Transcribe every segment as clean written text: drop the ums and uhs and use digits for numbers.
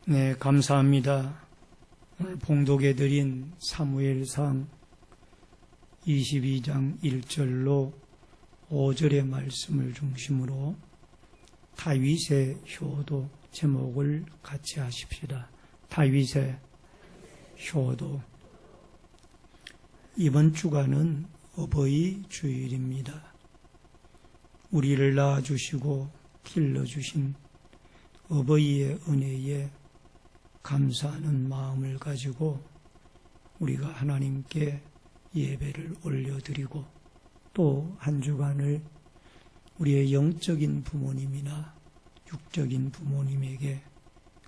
네, 감사합니다. 오늘 봉독해 드린 사무엘상 22장 1절로 5절의 말씀을 중심으로 다윗의 효도 제목을 같이 하십시다. 다윗의 효도. 이번 주간은 어버이 주일입니다. 우리를 낳아주시고 길러주신 어버이의 은혜에 감사하는 마음을 가지고 우리가 하나님께 예배를 올려드리고 또 한 주간을 우리의 영적인 부모님이나 육적인 부모님에게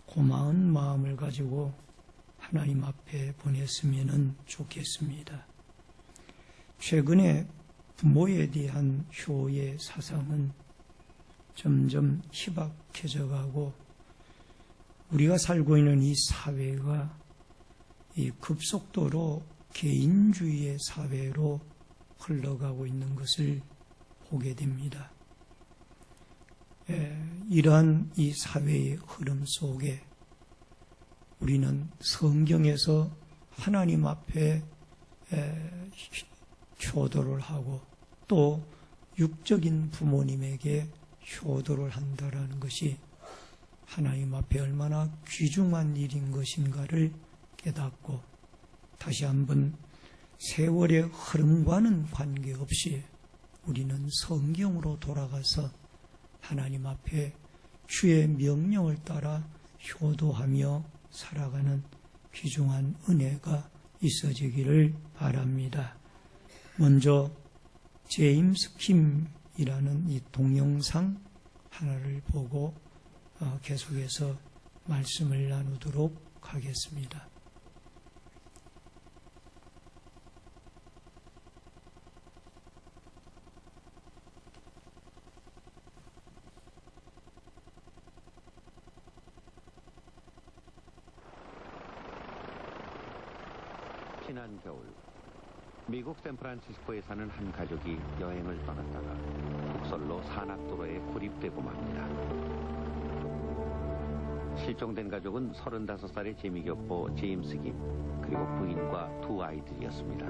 고마운 마음을 가지고 하나님 앞에 보냈으면 좋겠습니다. 최근에 부모에 대한 효의 사상은 점점 희박해져 가고 우리가 살고 있는 이 사회가 이 급속도로 개인주의의 사회로 흘러가고 있는 것을 보게 됩니다. 이러한 이 사회의 흐름 속에 우리는 성경에서 하나님 앞에 효도를 하고 또 육적인 부모님에게 효도를 한다라는 것이 하나님 앞에 얼마나 귀중한 일인 것인가를 깨닫고 다시 한번 세월의 흐름과는 관계없이 우리는 성경으로 돌아가서 하나님 앞에 주의 명령을 따라 효도하며 살아가는 귀중한 은혜가 있어지기를 바랍니다. 먼저 제임스 킴이라는 이 동영상 하나를 보고 계속해서 말씀을 나누도록 하겠습니다. 지난 겨울 미국 샌프란시스코에 사는 한 가족이 여행을 떠났다가 북설로 산악도로에 고립되고 맙니다. 실종된 가족은 35살의 재미교포 제임스 김 그리고 부인과 두 아이들이었습니다.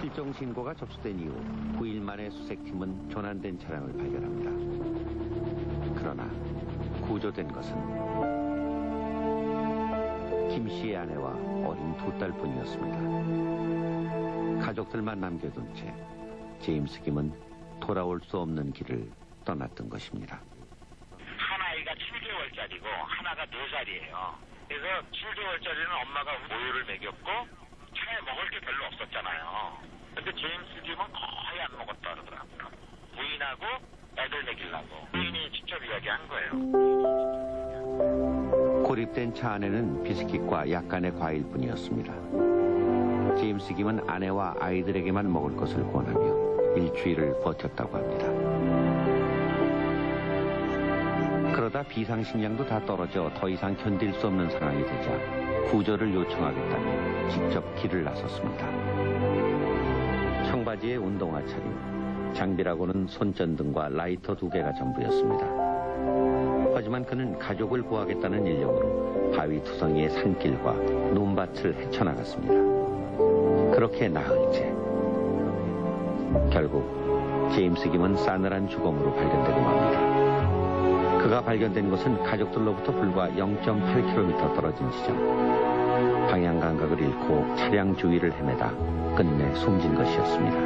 실종 신고가 접수된 이후 9일 만에 수색팀은 조난된 차량을 발견합니다. 그러나 구조된 것은 김 씨의 아내와 어린 두 딸뿐이었습니다. 가족들만 남겨둔 채 제임스 김은 돌아올 수 없는 길을 떠났던 것입니다. 한 아이가 7개월짜리고 하나가 4살이에요. 그래서 7개월짜리는 엄마가 모유를 먹였고 차에 먹을 게 별로 없었잖아요. 근데 제임스 김은 거의 안 먹었다 그러더라고요. 부인하고 애들 먹이려고. 부인이 직접 이야기한 거예요. 고립된 차 안에는 비스킷과 약간의 과일뿐이었습니다. 제임스 김은 아내와 아이들에게만 먹을 것을 권하며 일주일을 버텼다고 합니다. 그러다 비상식량도 다 떨어져 더 이상 견딜 수 없는 상황이 되자 구조를 요청하겠다며 직접 길을 나섰습니다. 청바지에 운동화 차림, 장비라고는 손전등과 라이터 2개가 전부였습니다. 하지만 그는 가족을 구하겠다는 일념으로 바위 투성이의 산길과 논밭을 헤쳐나갔습니다. 그렇게 나흘째 결국 제임스 김은 싸늘한 죽음으로 발견되고 맙니다. 그가 발견된 곳은 가족들로부터 불과 0.8km 떨어진 지점. 방향 감각을 잃고 차량 주위를 헤매다 끝내 숨진 것이었습니다.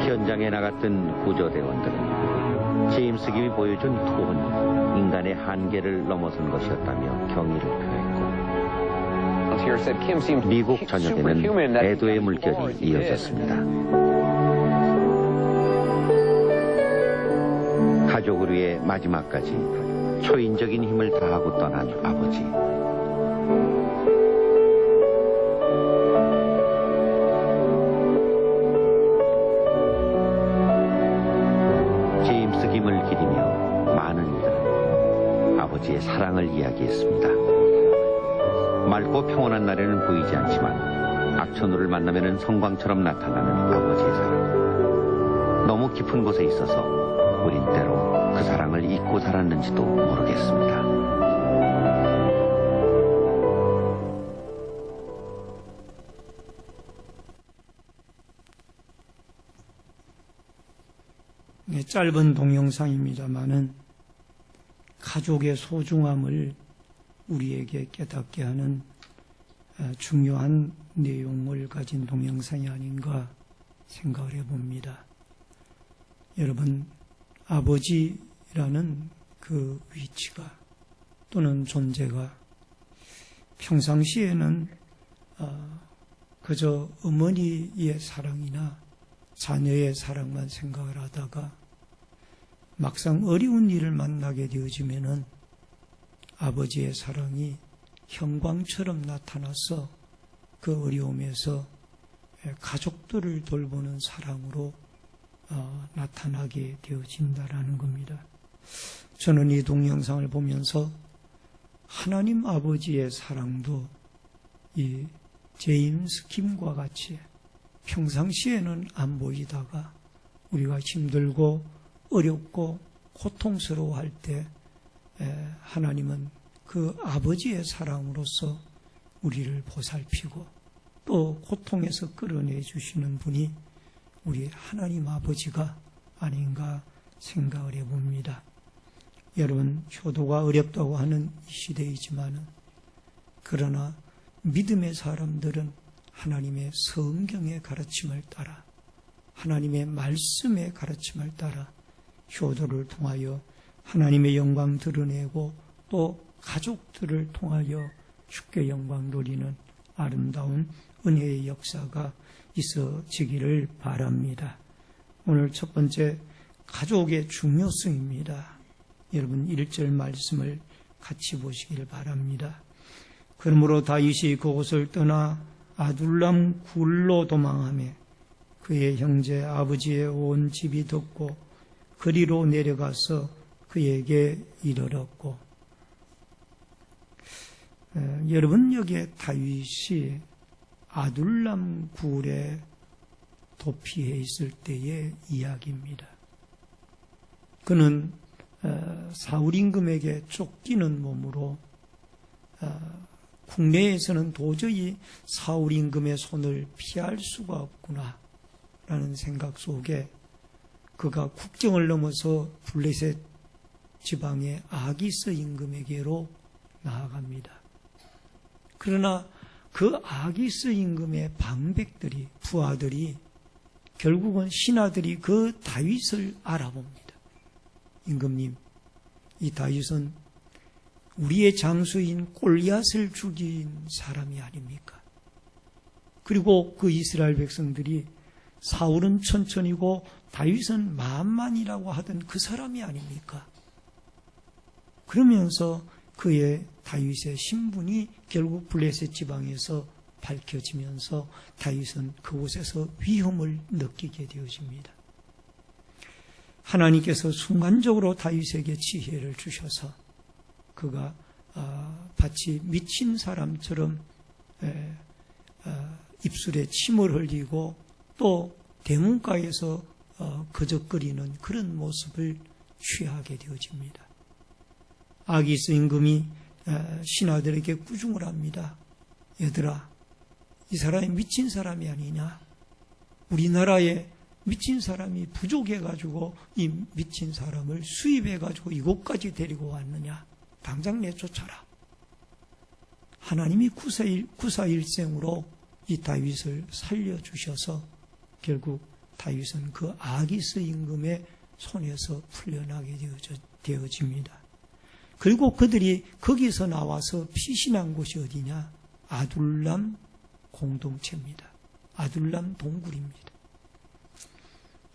현장에 나갔던 구조대원들은 제임스 김이 보여준 투혼이 인간의 한계를 넘어선 것이었다며 경의를 표했고 미국 전역에는 애도의 물결이 이어졌습니다. 가족을 위해 마지막까지 초인적인 힘을 다하고 떠난 아버지. 힘을 기리며 많은 이들은 아버지의 사랑을 이야기했습니다. 맑고 평온한 날에는 보이지 않지만 악천후를 만나면은 성광처럼 나타나는 아버지의 사랑. 너무 깊은 곳에 있어서 우린 때로 그 사랑을 잊고 살았는지도 모르겠습니다. 네, 짧은 동영상입니다마는 가족의 소중함을 우리에게 깨닫게 하는 중요한 내용을 가진 동영상이 아닌가 생각을 해봅니다. 여러분, 아버지라는 그 위치가 또는 존재가 평상시에는 그저 어머니의 사랑이나 자녀의 사랑만 생각을 하다가 막상 어려운 일을 만나게 되어지면은 아버지의 사랑이 형광처럼 나타나서 그 어려움에서 가족들을 돌보는 사랑으로 나타나게 되어진다라는 겁니다. 저는 이 동영상을 보면서 하나님 아버지의 사랑도 이 제임스 김과 같이 평상시에는 안 보이다가 우리가 힘들고 어렵고 고통스러워할 때 하나님은 그 아버지의 사랑으로서 우리를 보살피고 또 고통에서 끌어내 주시는 분이 우리 하나님 아버지가 아닌가 생각을 해봅니다. 여러분, 효도가 어렵다고 하는 이 시대이지만은 그러나 믿음의 사람들은 하나님의 성경의 가르침을 따라 하나님의 말씀의 가르침을 따라 효도를 통하여 하나님의 영광 드러내고 또 가족들을 통하여 주께 영광 돌리는 아름다운 은혜의 역사가 있어지기를 바랍니다. 오늘 첫 번째, 가족의 중요성입니다. 여러분 1절 말씀을 같이 보시기를 바랍니다. 그러므로 다윗이 그곳을 떠나 아둘람 굴로 도망하며 그의 형제 아버지의 온 집이 듣고 그리로 내려가서 그에게 이르렀고, 여러분 여기에 다윗이 아둘람 굴에 도피해 있을 때의 이야기입니다. 그는 사울 임금에게 쫓기는 몸으로 국내에서는 도저히 사울 임금의 손을 피할 수가 없구나 라는 생각 속에 그가 국경을 넘어서 블레셋 지방의 아기스 임금에게로 나아갑니다. 그러나 그 아기스 임금의 방백들이, 부하들이 결국은 신하들이 그 다윗을 알아봅니다. 임금님, 이 다윗은 우리의 장수인 골리앗을 죽인 사람이 아닙니까? 그리고 그 이스라엘 백성들이 사울은 천천히고 다윗은 만만이라고 하던 그 사람이 아닙니까? 그러면서 그의 다윗의 신분이 결국 블레셋 지방에서 밝혀지면서 다윗은 그곳에서 위험을 느끼게 되어집니다. 하나님께서 순간적으로 다윗에게 지혜를 주셔서 그가 마치 미친 사람처럼 입술에 침을 흘리고 또 대문가에서 거적거리는 그런 모습을 취하게 되어집니다. 아기스 임금이 신하들에게 꾸중을 합니다. 얘들아, 이 사람이 미친 사람이 아니냐? 우리나라에 미친 사람이 부족해가지고 이 미친 사람을 수입해가지고 이곳까지 데리고 왔느냐? 당장 내쫓아라. 하나님이 구사일생으로 이 다윗을 살려주셔서 결국 다윗은 그 아기스 임금의 손에서 풀려나게 되어집니다. 그리고 그들이 거기서 나와서 피신한 곳이 어디냐? 아둘람 공동체입니다. 아둘람 동굴입니다.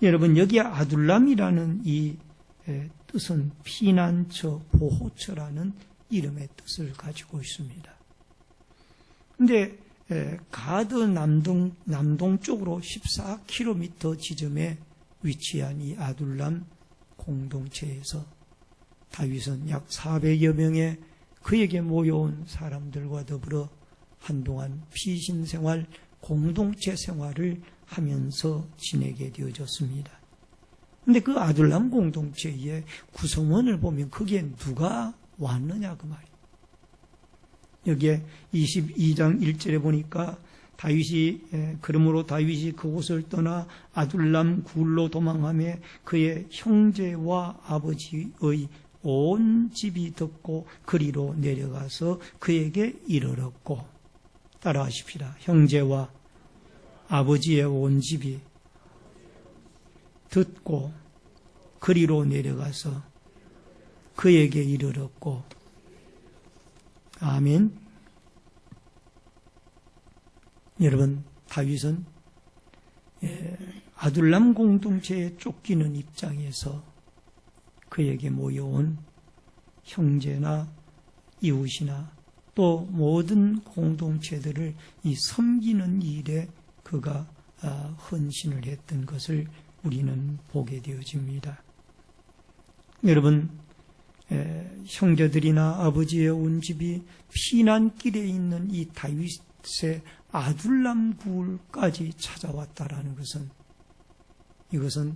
여러분, 여기 아둘람이라는 이 뜻은 피난처, 보호처라는 이름의 뜻을 가지고 있습니다. 그런데 가드 남동쪽으로 14km 지점에 위치한 이 아둘람 공동체에서 다윗은 약 400여 명의 그에게 모여온 사람들과 더불어 한동안 피신 생활, 공동체 생활을 하면서 지내게 되어졌습니다. 근데 그 아둘람 공동체의 구성원을 보면 거기에 누가 왔느냐 그 말이에요. 여기에 22장 1절에 보니까 그러므로 다윗이 그곳을 떠나 아둘람 굴로 도망하며 그의 형제와 아버지의 온 집이 듣고 그리로 내려가서 그에게 이르렀고, 따라하십시다. 형제와 아버지의 온 집이 듣고 그리로 내려가서 그에게 이르렀고. 아멘. 여러분, 다윗은 아둘람 공동체에 쫓기는 입장에서 그에게 모여온 형제나 이웃이나 또 모든 공동체들을 이 섬기는 일에 그가 헌신을 했던 것을 우리는 보게 되어집니다. 여러분, 형제들이나 아버지의 온 집이 피난길에 있는 이 다윗의 아둘람 굴까지 찾아왔다라는 것은, 이것은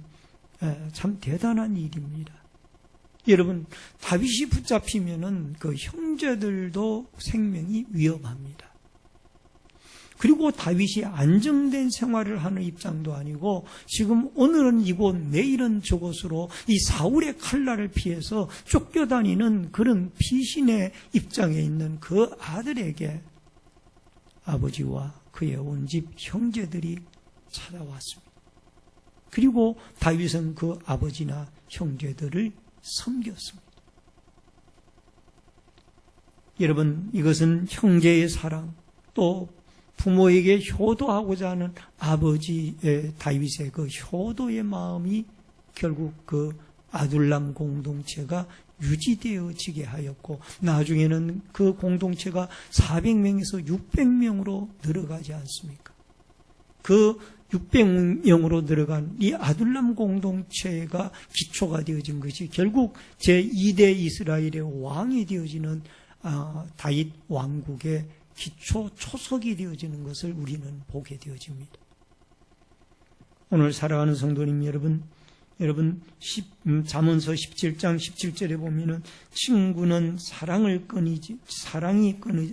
참 대단한 일입니다. 여러분, 다윗이 붙잡히면은 그 형제들도 생명이 위험합니다. 그리고 다윗이 안정된 생활을 하는 입장도 아니고, 지금 오늘은 이곳 내일은 저곳으로 이 사울의 칼날을 피해서 쫓겨다니는 그런 피신의 입장에 있는 그 아들에게 아버지와 그의 온 집 형제들이 찾아왔습니다. 그리고 다윗은 그 아버지나 형제들을 섬겼습니다. 여러분, 이것은 형제의 사랑, 또 부모에게 효도하고자 하는 아버지의 다윗의 그 효도의 마음이 결국 그 아둘람 공동체가 유지되어지게 하였고, 나중에는 그 공동체가 400명에서 600명으로 늘어가지 않습니까? 그 600명으로 들어간 이 아둘람 공동체가 기초가 되어진 것이 결국 제2대 이스라엘의 왕이 되어지는 다윗 왕국의 기초 초석이 되어지는 것을 우리는 보게 되어집니다. 오늘 사랑하는 성도님 여러분, 잠언서 17장 17절에 보면은 친구는 사랑이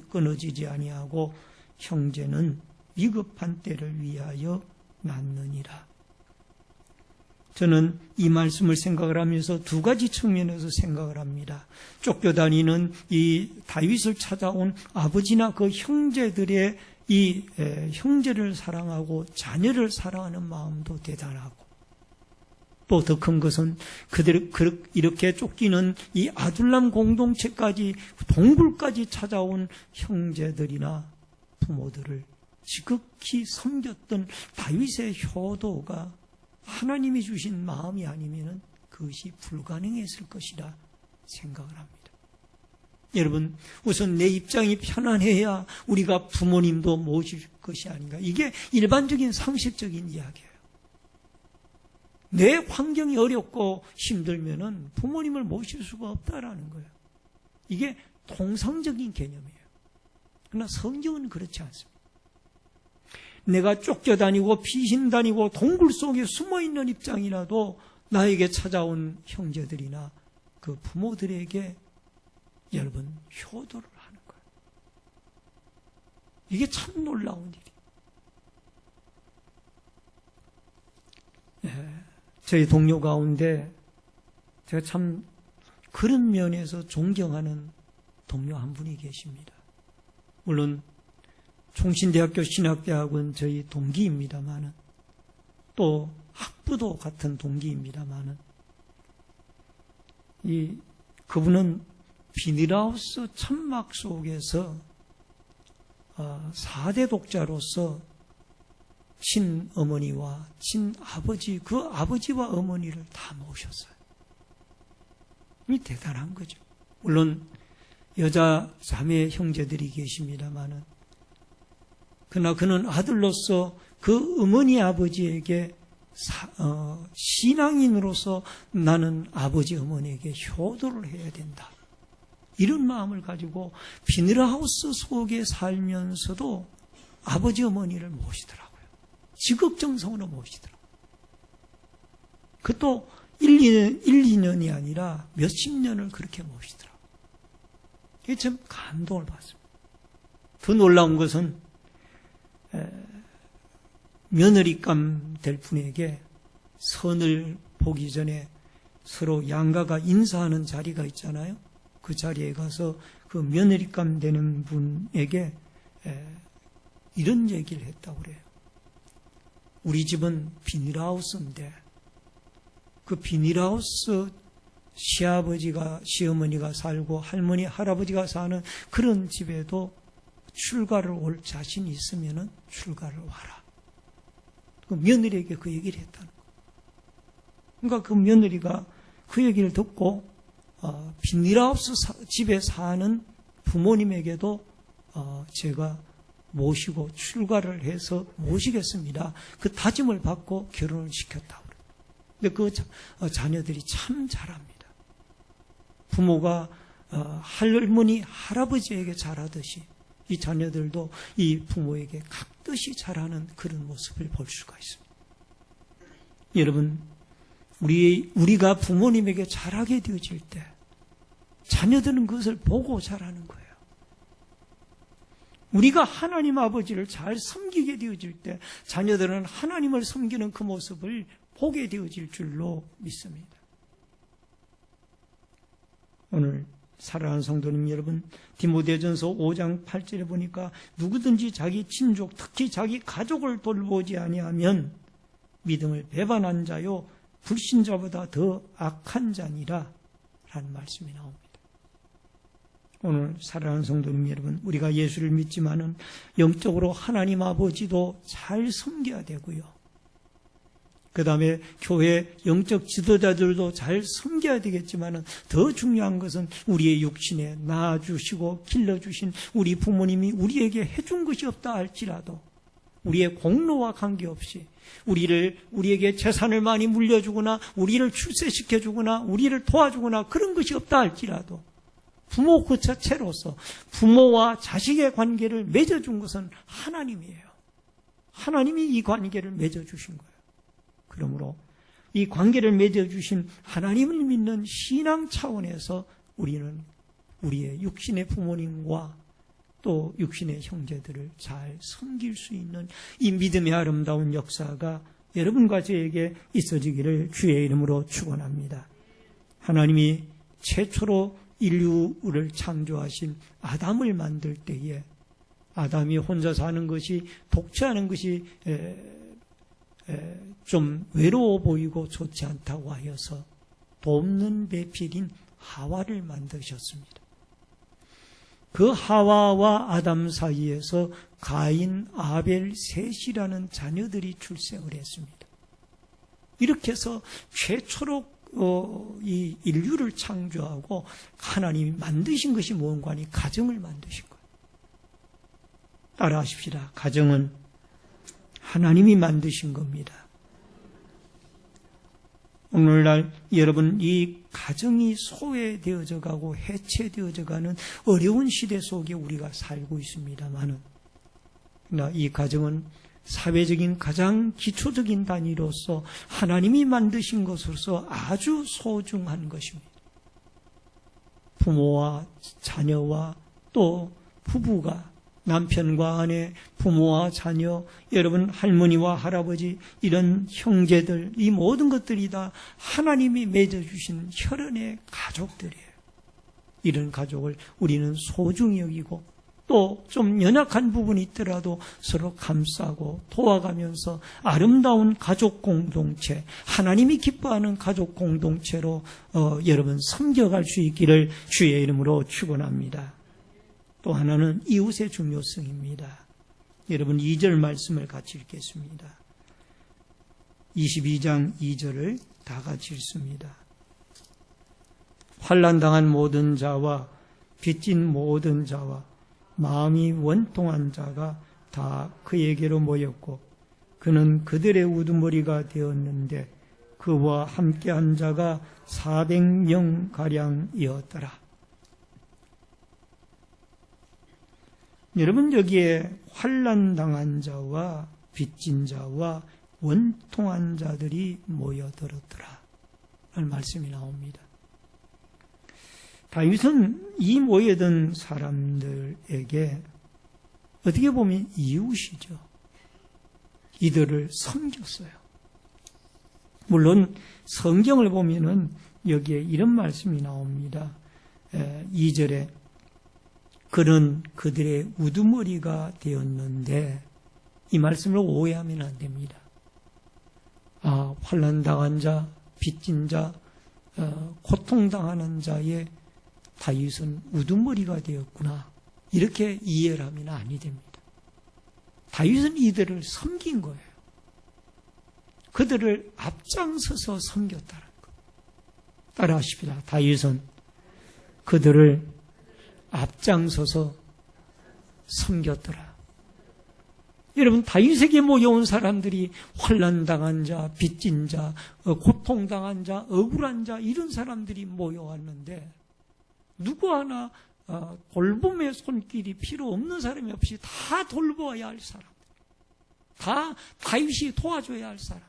끊어지지 아니하고 형제는 위급한 때를 위하여 낳느니라. 저는 이 말씀을 생각을 하면서 두 가지 측면에서 생각을 합니다. 쫓겨다니는 이 다윗을 찾아온 아버지나 그 형제들의 이 형제를 사랑하고 자녀를 사랑하는 마음도 대단하고, 또 더 큰 것은 그들 이렇게 쫓기는 이 아둘람 공동체까지 동굴까지 찾아온 형제들이나 부모들을 지극히 섬겼던 다윗의 효도가 하나님이 주신 마음이 아니면 그것이 불가능했을 것이라 생각을 합니다. 여러분, 우선 내 입장이 편안해야 우리가 부모님도 모실 것이 아닌가. 이게 일반적인 상식적인 이야기예요. 내 환경이 어렵고 힘들면은 부모님을 모실 수가 없다라는 거예요. 이게 통상적인 개념이에요. 그러나 성경은 그렇지 않습니다. 내가 쫓겨다니고 피신다니고 동굴 속에 숨어있는 입장이라도 나에게 찾아온 형제들이나 그 부모들에게 여러분 효도를 하는 거예요. 이게 참 놀라운 일이에요. 저희 동료 가운데 제가 참 그런 면에서 존경하는 동료 한 분이 계십니다. 물론 총신대학교 신학대학은 저희 동기입니다만은, 또 학부도 같은 동기입니다만은, 그분은 비닐하우스 천막 속에서 4대 독자로서 친어머니와 친아버지, 그 아버지와 어머니를 다 모셨어요. 이 대단한 거죠. 물론 여자 자매 형제들이 계십니다만은, 그러나 그는 아들로서 그 어머니 아버지에게 신앙인으로서 나는 아버지 어머니에게 효도를 해야 된다. 이런 마음을 가지고 비닐하우스 속에 살면서도 아버지 어머니를 모시더라고요. 지극정성으로 모시더라고요. 그것도 1, 2년이 아니라 몇십 년을 그렇게 모시더라고요. 이게 참 감동을 받습니다. 더 놀라운 것은 며느리감 될 분에게 선을 보기 전에 서로 양가가 인사하는 자리가 있잖아요. 그 자리에 가서 그 며느리감 되는 분에게 이런 얘기를 했다고 그래요. 우리 집은 비닐하우스인데 그 비닐하우스 시아버지가 시어머니가 살고 할머니 할아버지가 사는 그런 집에도 출가를 올 자신이 있으면 출가를 와라. 그 며느리에게 그 얘기를 했다는 거예요. 그러니까 그 며느리가 그 얘기를 듣고 비닐하우스 집에 사는 부모님에게도 제가 모시고 출가를 해서 모시겠습니다. 그 다짐을 받고 결혼을 시켰다고 그래요. 근데 그 자녀들이 참 잘합니다. 부모가 할머니, 할아버지에게 잘하듯이 이 자녀들도 이 부모에게 각듯이 잘하는 그런 모습을 볼 수가 있습니다. 여러분, 우리가 부모님에게 잘하게 되어질 때 자녀들은 그것을 보고 잘하는 거예요. 우리가 하나님 아버지를 잘 섬기게 되어질 때 자녀들은 하나님을 섬기는 그 모습을 보게 되어질 줄로 믿습니다. 오늘 사랑하는 성도님 여러분, 디모데전서 5장 8절에 보니까 누구든지 자기 친족, 특히 자기 가족을 돌보지 아니하면 믿음을 배반한 자요 불신자보다 더 악한 자니라 라는 말씀이 나옵니다. 오늘 사랑하는 성도님 여러분, 우리가 예수를 믿지만은 영적으로 하나님 아버지도 잘 섬겨야 되고요. 그 다음에 교회 영적 지도자들도 잘 섬겨야 되겠지만은 더 중요한 것은 우리의 육신에 낳아주시고 길러주신 우리 부모님이 우리에게 해준 것이 없다 할지라도 우리의 공로와 관계없이 우리에게 재산을 많이 물려주거나 우리를 출세시켜주거나 우리를 도와주거나 그런 것이 없다 할지라도 부모 그 자체로서 부모와 자식의 관계를 맺어준 것은 하나님이에요. 하나님이 이 관계를 맺어주신 거예요. 그러므로 이 관계를 맺어주신 하나님을 믿는 신앙 차원에서 우리는 우리의 육신의 부모님과 또 육신의 형제들을 잘 섬길 수 있는 이 믿음의 아름다운 역사가 여러분과 저에게 있어지기를 주의 이름으로 축원합니다. 하나님이 최초로 인류를 창조하신 아담을 만들 때에 아담이 혼자 사는 것이 독취하는 것이 좀 외로워 보이고 좋지 않다고 하여서 돕는 배필인 하와를 만드셨습니다. 그 하와와 아담 사이에서 가인, 아벨, 셋이라는 자녀들이 출생을 했습니다. 이렇게 해서 최초로 이 인류를 창조하고 하나님이 만드신 것이 뭔가니 가정을 만드신 거예요. 따라하십시다. 가정은 하나님이 만드신 겁니다. 오늘날 여러분 이 가정이 소외되어져 가고 해체되어져 가는 어려운 시대 속에 우리가 살고 있습니다만은 이 가정은 사회적인 가장 기초적인 단위로서 하나님이 만드신 것으로서 아주 소중한 것입니다. 부모와 자녀와 또 부부가 남편과 아내, 부모와 자녀, 여러분 할머니와 할아버지, 이런 형제들, 이 모든 것들이 다 하나님이 맺어주신 혈연의 가족들이에요. 이런 가족을 우리는 소중히 여기고 또 좀 연약한 부분이 있더라도 서로 감싸고 도와가면서 아름다운 가족 공동체, 하나님이 기뻐하는 가족 공동체로 여러분 섬겨갈 수 있기를 주의 이름으로 축원합니다. 또 하나는 이웃의 중요성입니다. 여러분 2절 말씀을 같이 읽겠습니다. 22장 2절을 다 같이 읽습니다. 환난당한 모든 자와 빚진 모든 자와 마음이 원통한 자가 다 그에게로 모였고 그는 그들의 우두머리가 되었는데 그와 함께한 자가 400명가량이었더라. 여러분 여기에 환난당한 자와 빚진 자와 원통한 자들이 모여들었더라 말씀이 나옵니다. 다윗은 이 모여든 사람들에게 어떻게 보면 이웃이죠. 이들을 섬겼어요. 물론 성경을 보면은 여기에 이런 말씀이 나옵니다. 2절에 그는 그들의 우두머리가 되었는데, 이 말씀을 오해하면 안 됩니다. 환난당한 자, 빚진 자, 고통당하는 자의 다윗은 우두머리가 되었구나, 이렇게 이해를 하면 아니 됩니다. 다윗은 이들을 섬긴 거예요. 그들을 앞장서서 섬겼다는 것. 따라하십시다. 다윗은 그들을 앞장서서 섬겼더라. 여러분, 다윗에게 모여온 사람들이 환난당한 자, 빚진 자, 고통당한 자, 억울한 자, 이런 사람들이 모여왔는데 누구 하나 돌봄의 손길이 필요 없는 사람이 없이 다 돌보아야 할 사람, 다 다윗이 도와줘야 할 사람.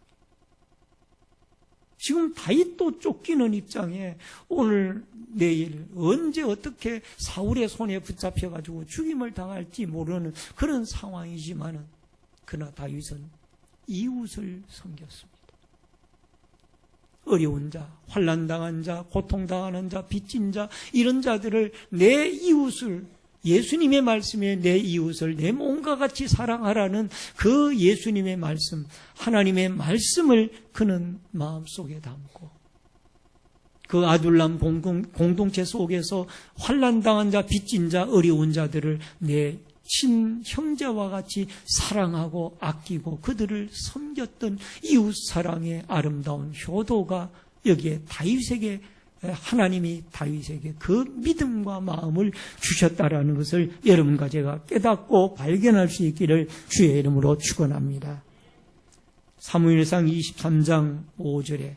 지금 다윗도 쫓기는 입장에 오늘 내일 언제 어떻게 사울의 손에 붙잡혀가지고 죽임을 당할지 모르는 그런 상황이지만은, 그러나 다윗은 이웃을 섬겼습니다. 어려운 자, 환난당한 자, 고통당하는 자, 빚진 자, 이런 자들을, 내 이웃을, 예수님의 말씀에 내 이웃을 내 몸과 같이 사랑하라는 그 예수님의 말씀, 하나님의 말씀을 그는 마음속에 담고, 그 아둘람 공동체 속에서 환난당한 자, 빚진 자, 어려운 자들을 내 친형제와 같이 사랑하고 아끼고 그들을 섬겼던 이웃 사랑의 아름다운 효도가 여기에 다윗에게, 하나님이 다윗에게 그 믿음과 마음을 주셨다라는 것을 여러분과 제가 깨닫고 발견할 수 있기를 주의 이름으로 축원합니다. 사무엘상 23장 5절에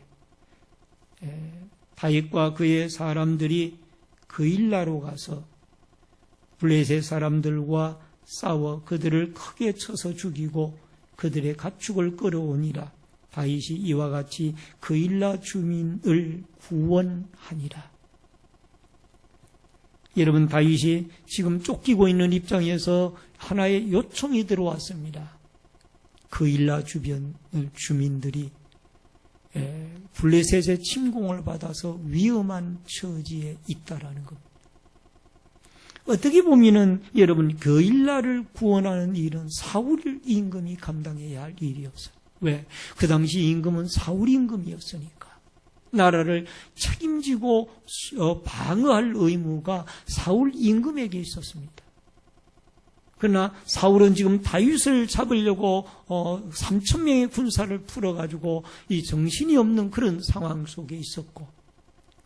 다윗과 그의 사람들이 그일라로 가서 블레셋 사람들과 싸워 그들을 크게 쳐서 죽이고 그들의 가축을 끌어오니라. 다윗이 이와 같이 그일라 주민을 구원하니라. 여러분, 다윗이 지금 쫓기고 있는 입장에서 하나의 요청이 들어왔습니다. 그일라 주변 주민들이 블레셋의 침공을 받아서 위험한 처지에 있다라는 겁니다. 어떻게 보면은 여러분, 그일라를 구원하는 일은 사울 임금이 감당해야 할 일이었어요. 왜? 그 당시 임금은 사울 임금이었으니까. 나라를 책임지고 방어할 의무가 사울 임금에게 있었습니다. 그러나 사울은 지금 다윗을 잡으려고 3,000명의 군사를 풀어가지고 이 정신이 없는 그런 상황 속에 있었고,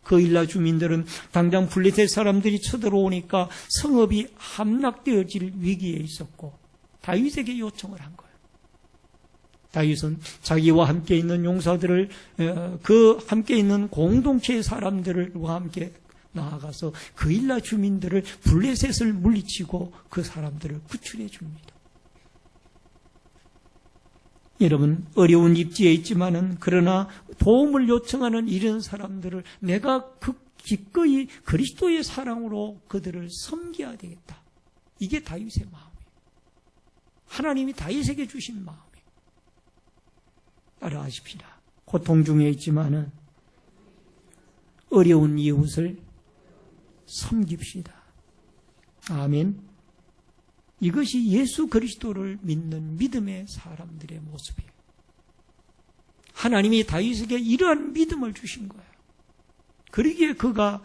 그일라 주민들은 당장 블레셋 사람들이 쳐들어오니까 성읍이 함락되어질 위기에 있었고 다윗에게 요청을 한 거예요. 다윗은 자기와 함께 있는 용사들을, 그 함께 있는 공동체의 사람들과 함께 나아가서 그일라 주민들을, 블레셋을 물리치고 그 사람들을 구출해 줍니다. 여러분, 어려운 입지에 있지만은 그러나 도움을 요청하는 이런 사람들을 내가 기꺼이 그리스도의 사랑으로 그들을 섬겨야 되겠다. 이게 다윗의 마음이에요. 하나님이 다윗에게 주신 마음이에요. 따라하십시다. 고통 중에 있지만은 어려운 이웃을 섬깁시다. 아멘. 이것이 예수 그리스도를 믿는 믿음의 사람들의 모습이에요. 하나님이 다윗에게 이러한 믿음을 주신 거예요. 그러기에 그가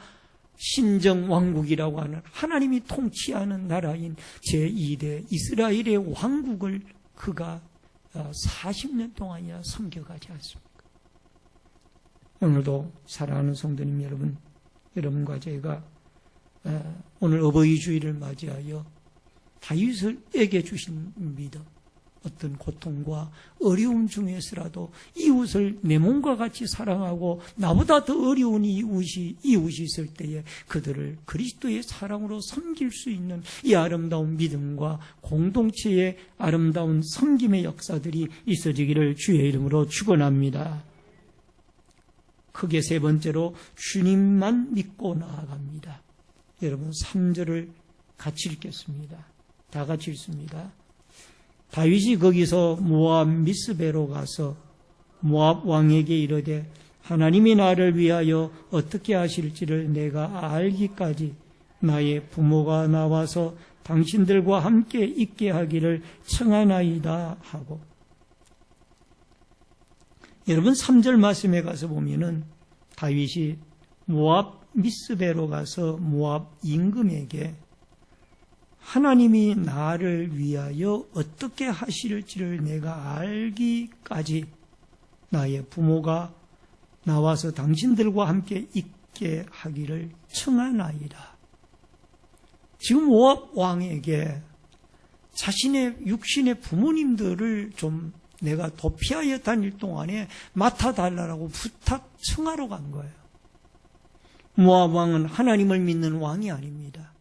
신정왕국이라고 하는 하나님이 통치하는 나라인 제2대 이스라엘의 왕국을 그가 40년 동안이나 섬겨가지 않습니까? 오늘도 사랑하는 성도님 여러분, 여러분과 제가 오늘 어버이 주일을 맞이하여 다윗에게 주신 믿음, 어떤 고통과 어려움 중에서라도 이웃을 내 몸과 같이 사랑하고 나보다 더 어려운 이웃이 있을 때에 그들을 그리스도의 사랑으로 섬길 수 있는 이 아름다운 믿음과 공동체의 아름다운 섬김의 역사들이 있어지기를 주의 이름으로 축원합니다. 크게 세 번째로 주님만 믿고 나아갑니다. 여러분 3절을 같이 읽겠습니다. 다 같이 읽습니다. 다윗이 거기서 모압 미스베로 가서 모압 왕에게 이르되 하나님이 나를 위하여 어떻게 하실지를 내가 알기까지 나의 부모가 나와서 당신들과 함께 있게 하기를 청하나이다 하고, 여러분 3절 말씀에 가서 보면은 다윗이 모압 미스베로 가서 모압 임금에게 하나님이 나를 위하여 어떻게 하실지를 내가 알기까지 나의 부모가 나와서 당신들과 함께 있게 하기를 청하나이다. 지금 모압 왕에게 자신의 육신의 부모님들을 좀 내가 도피하여 다닐 동안에 맡아달라고 부탁 청하러 간 거예요. 모압 왕은 하나님을 믿는 왕이 아닙니다.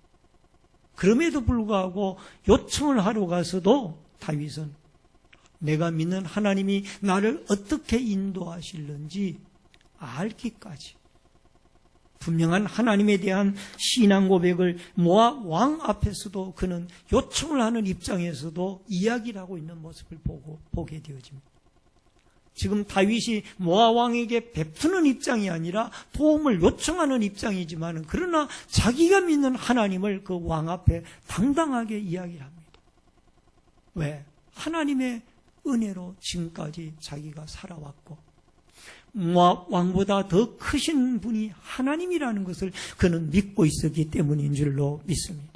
그럼에도 불구하고 요청을 하러 가서도 다윗은 내가 믿는 하나님이 나를 어떻게 인도하실는지 알기까지 분명한 하나님에 대한 신앙 고백을 모압 왕 앞에서도 그는 요청을 하는 입장에서도 이야기를 하고 있는 모습을 보게 되어집니다. 지금 다윗이 모압 왕에게 베푸는 입장이 아니라 도움을 요청하는 입장이지만 그러나 자기가 믿는 하나님을 그 왕 앞에 당당하게 이야기를 합니다. 왜? 하나님의 은혜로 지금까지 자기가 살아왔고 모압 왕보다 더 크신 분이 하나님이라는 것을 그는 믿고 있었기 때문인 줄로 믿습니다.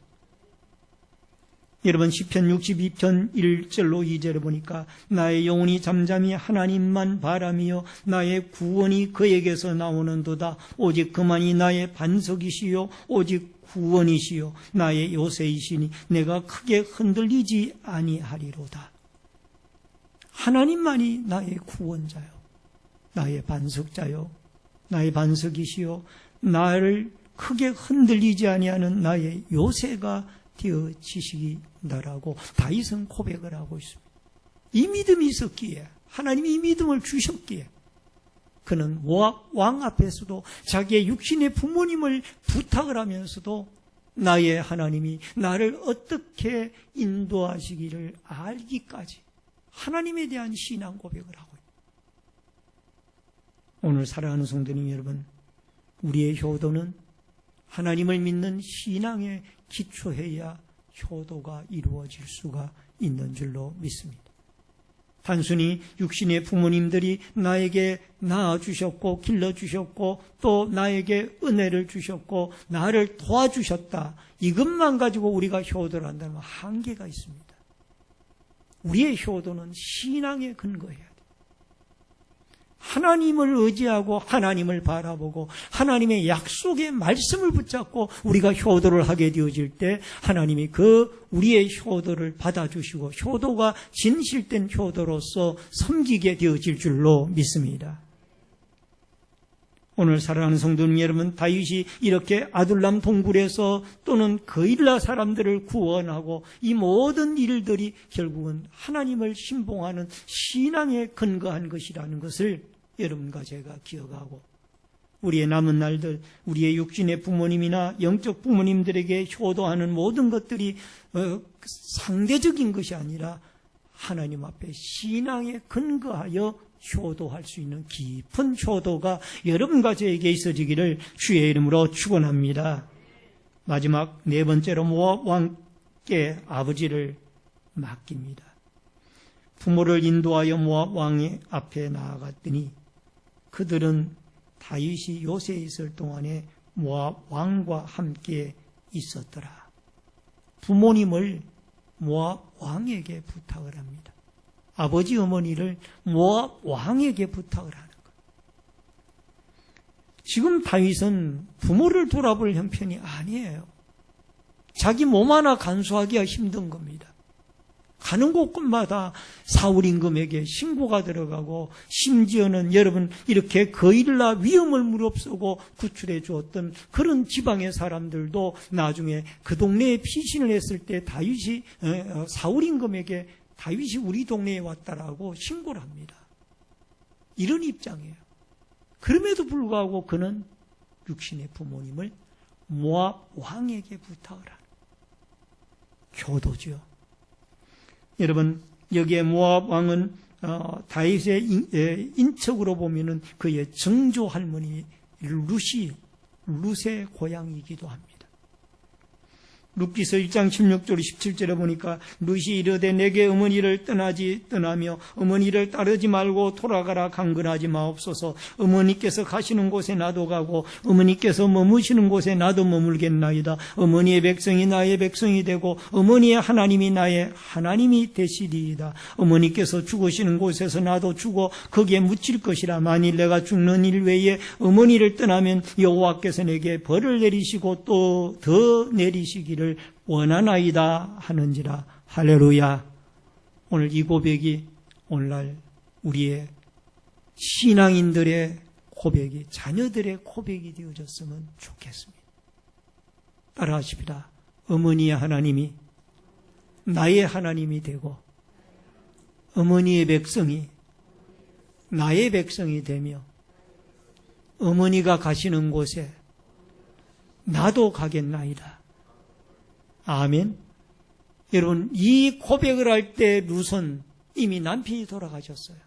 여러분 시편 62편 1절로 2절에 보니까 나의 영혼이 잠잠히 하나님만 바라며 나의 구원이 그에게서 나오는도다. 오직 그만이 나의 반석이시요 오직 구원이시요 나의 요새이시니 내가 크게 흔들리지 아니하리로다. 하나님만이 나의 구원자요 나의 반석자요 나의 반석이시요 나를 크게 흔들리지 아니하는 나의 요새가 되어지시기다라고 다윗은 고백을 하고 있습니다. 이 믿음이 있었기에 하나님이 이 믿음을 주셨기에 그는 모압 왕 앞에서도 자기의 육신의 부모님을 부탁을 하면서도 나의 하나님이 나를 어떻게 인도하시기를 알기까지 하나님에 대한 신앙 고백을 하고 있습니다. 오늘 사랑하는 성도님 여러분, 우리의 효도는 하나님을 믿는 신앙에 기초해야 효도가 이루어질 수가 있는 줄로 믿습니다. 단순히 육신의 부모님들이 나에게 낳아주셨고 길러주셨고 또 나에게 은혜를 주셨고 나를 도와주셨다. 이것만 가지고 우리가 효도를 한다면 한계가 있습니다. 우리의 효도는 신앙에 근거해야 돼요. 하나님을 의지하고 하나님을 바라보고 하나님의 약속의 말씀을 붙잡고 우리가 효도를 하게 되어질 때 하나님이 그 우리의 효도를 받아주시고 효도가 진실된 효도로서 섬기게 되어질 줄로 믿습니다. 오늘 사랑하는 성도님 여러분, 다윗이 이렇게 아둘람 동굴에서 또는 그일라 사람들을 구원하고 이 모든 일들이 결국은 하나님을 신봉하는 신앙에 근거한 것이라는 것을 여러분과 제가 기억하고 우리의 남은 날들 우리의 육신의 부모님이나 영적 부모님들에게 효도하는 모든 것들이 상대적인 것이 아니라 하나님 앞에 신앙에 근거하여 효도할 수 있는 깊은 효도가 여러분과 저에게 있어지기를 주의 이름으로 축원합니다. 마지막 네 번째로 모압 왕께 아버지를 맡깁니다. 부모를 인도하여 모압 왕의 앞에 나아갔더니 그들은 다윗이 요새에 있을 동안에 모압 왕과 함께 있었더라. 부모님을 모압 왕에게 부탁을 합니다. 아버지 어머니를 모압 왕에게 부탁을 하는 거예요. 지금 다윗은 부모를 돌아볼 형편이 아니에요. 자기 몸 하나 간수하기가 힘든 겁니다. 가는 곳곳마다 사울 임금에게 신고가 들어가고 심지어는 여러분 이렇게 거일라 위험을 무릅쓰고 구출해 주었던 그런 지방의 사람들도 나중에 그 동네에 피신을 했을 때 다윗이 사울 임금에게 다윗이 우리 동네에 왔다라고 신고를 합니다. 이런 입장이에요. 그럼에도 불구하고 그는 육신의 부모님을 모압 왕에게 부탁을 하는 교도죠. 여러분, 여기에 모압 왕은 다윗의 인척으로 보면은 그의 정조 할머니 룻의 고향이기도 합니다. 룻기서 1장 16절 17절에 보니까 룻이 이르되 내게 어머니를 떠나며 어머니를 따르지 말고 돌아가라 강건하지 마옵소서. 어머니께서 가시는 곳에 나도 가고 어머니께서 머무시는 곳에 나도 머물겠나이다. 어머니의 백성이 나의 백성이 되고 어머니의 하나님이 나의 하나님이 되시리이다. 어머니께서 죽으시는 곳에서 나도 죽어 거기에 묻힐 것이라. 만일 내가 죽는 일 외에 어머니를 떠나면 여호와께서 내게 벌을 내리시고 또 더 내리시기를 원하나이다 하는지라. 할렐루야. 오늘 이 고백이 오늘날 우리의 신앙인들의 고백이, 자녀들의 고백이 되어졌으면 좋겠습니다. 따라하십니다. 어머니의 하나님이 나의 하나님이 되고 어머니의 백성이 나의 백성이 되며 어머니가 가시는 곳에 나도 가겠나이다. 아멘. 여러분, 이 고백을 할 때 룻은 이미 남편이 돌아가셨어요.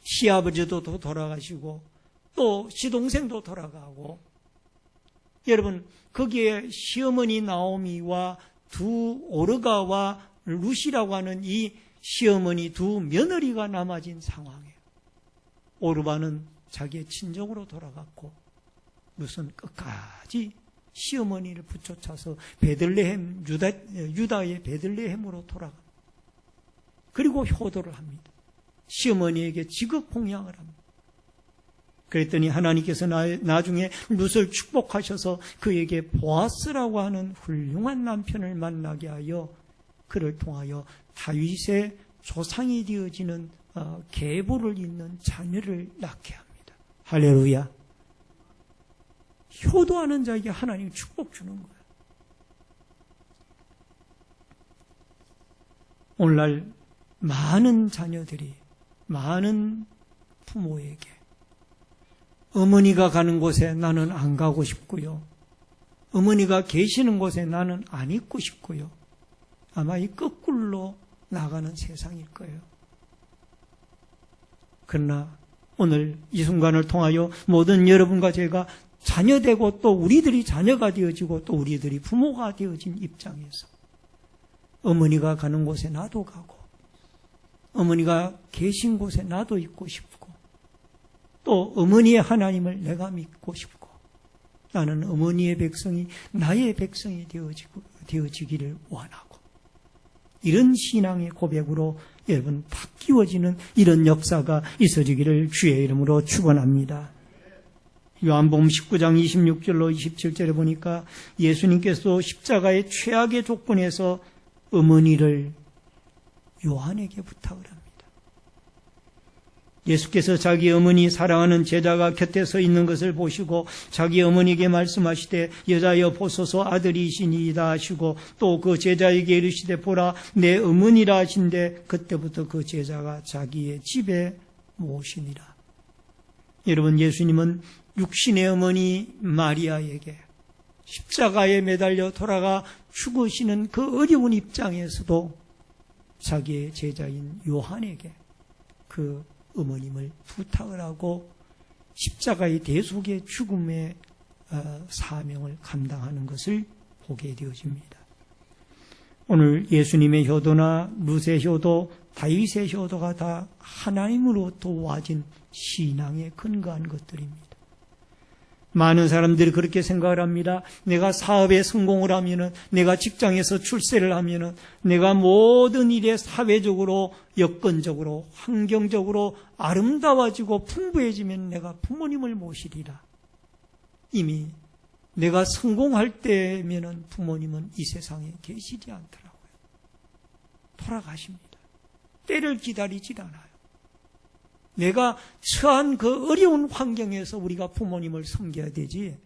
시아버지도 돌아가시고 또 시동생도 돌아가고, 여러분 거기에 시어머니 나오미와 두 오르가와 룻이라고 하는 이 시어머니 두 며느리가 남아진 상황이에요. 오르바는 자기의 친정으로 돌아갔고 룻은 끝까지 시어머니를 붙여차서 베들레헴, 유다의 베들레헴으로 돌아갑니다. 그리고 효도를 합니다. 시어머니에게 지극 공양을 합니다. 그랬더니 하나님께서 나중에 룻을 축복하셔서 그에게 보아스라고 하는 훌륭한 남편을 만나게 하여 그를 통하여 다윗의 조상이 되어지는 계보를 잇는 자녀를 낳게 합니다. 할렐루야. 효도하는 자에게 하나님이 축복 주는 거예요. 오늘날 많은 자녀들이, 많은 부모에게 어머니가 가는 곳에 나는 안 가고 싶고요. 어머니가 계시는 곳에 나는 안 있고 싶고요. 아마 이 거꾸로 나가는 세상일 거예요. 그러나 오늘 이 순간을 통하여 모든 여러분과 제가 자녀되고 또 우리들이 자녀가 되어지고 또 우리들이 부모가 되어진 입장에서 어머니가 가는 곳에 나도 가고 어머니가 계신 곳에 나도 있고 싶고 또 어머니의 하나님을 내가 믿고 싶고 나는 어머니의 백성이 나의 백성이 되어지기를 원하고 이런 신앙의 고백으로 여러분 바뀌어지는 이런 역사가 있어지기를 주의 이름으로 축원합니다. 요한복음 19장 26절로 27절에 보니까 예수님께서 십자가의 최악의 조건에서 어머니를 요한에게 부탁을 합니다. 예수께서 자기 어머니 사랑하는 제자가 곁에 서 있는 것을 보시고 자기 어머니에게 말씀하시되 여자여 보소서 아들이시니이다 하시고 또 그 제자에게 이르시되 보라 내 어머니라 하신데 그때부터 그 제자가 자기의 집에 모시니라. 여러분, 예수님은 육신의 어머니 마리아에게 십자가에 매달려 돌아가 죽으시는 그 어려운 입장에서도 자기의 제자인 요한에게 그 어머님을 부탁을 하고 십자가의 대속의 죽음의 사명을 감당하는 것을 보게 되어집니다. 오늘 예수님의 효도나 룻의 효도, 다윗의 효도가 다 하나님으로부터 와진 신앙에 근거한 것들입니다. 많은 사람들이 그렇게 생각을 합니다. 내가 사업에 성공을 하면은, 내가 직장에서 출세를 하면은, 내가 모든 일에 사회적으로, 여건적으로, 환경적으로 아름다워지고 풍부해지면 내가 부모님을 모시리라. 이미 내가 성공할 때면은 부모님은 이 세상에 계시지 않더라고요. 돌아가십니다. 때를 기다리질 않아요. 내가 처한 그 어려운 환경에서 우리가 부모님을 섬겨야 되지,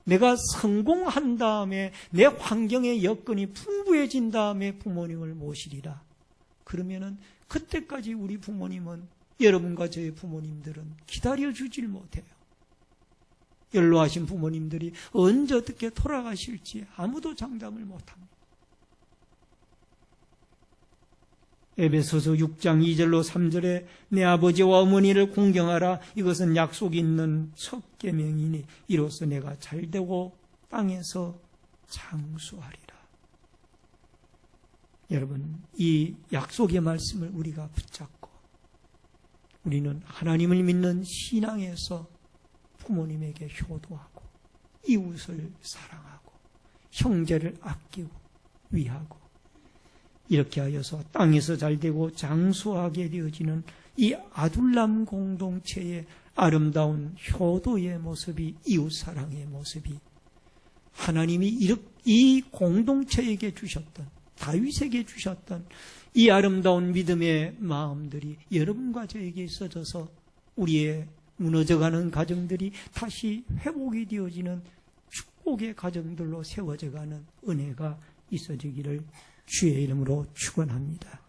내가 성공한 다음에 내 환경의 여건이 풍부해진 다음에 부모님을 모시리라. 그러면은 그때까지 우리 부모님은 여러분과 저의 부모님들은 기다려주질 못해요. 연로하신 부모님들이 언제 어떻게 돌아가실지 아무도 장담을 못합니다. 에베소서 6장 2절로 3절에 내 아버지와 어머니를 공경하라. 이것은 약속이 있는 첫 계명이니 이로써 내가 잘되고 땅에서 장수하리라. 여러분, 이 약속의 말씀을 우리가 붙잡고 우리는 하나님을 믿는 신앙에서 부모님에게 효도하고 이웃을 사랑하고 형제를 아끼고 위하고 이렇게 하여서 땅에서 잘되고 장수하게 되어지는 이 아둘람 공동체의 아름다운 효도의 모습이, 이웃사랑의 모습이 하나님이 이 공동체에게 주셨던, 다윗에게 주셨던 이 아름다운 믿음의 마음들이 여러분과 저에게 있어져서 우리의 무너져가는 가정들이 다시 회복이 되어지는 축복의 가정들로 세워져가는 은혜가 있어지기를 주의 이름으로 축원합니다.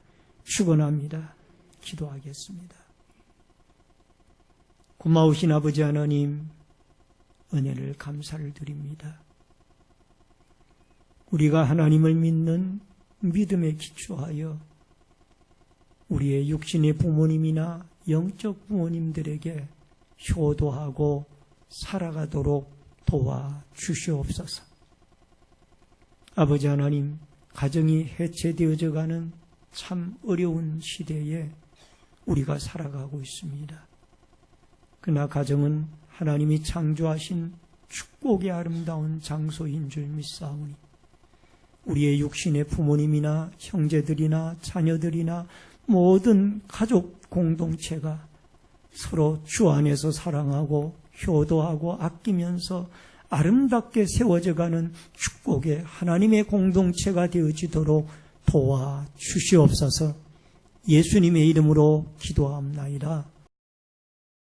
축원합니다. 기도하겠습니다. 고마우신 아버지 하나님, 은혜를 감사를 드립니다. 우리가 하나님을 믿는 믿음에 기초하여 우리의 육신의 부모님이나 영적 부모님들에게 효도하고 살아가도록 도와주시옵소서. 아버지 하나님, 가정이 해체되어져가는 참 어려운 시대에 우리가 살아가고 있습니다. 그러나 가정은 하나님이 창조하신 축복의 아름다운 장소인 줄 믿사오니 우리의 육신의 부모님이나 형제들이나 자녀들이나 모든 가족 공동체가 서로 주 안에서 사랑하고 효도하고 아끼면서 아름답게 세워져가는 축복의 하나님의 공동체가 되어지도록 도와주시옵소서. 예수님의 이름으로 기도합나이다.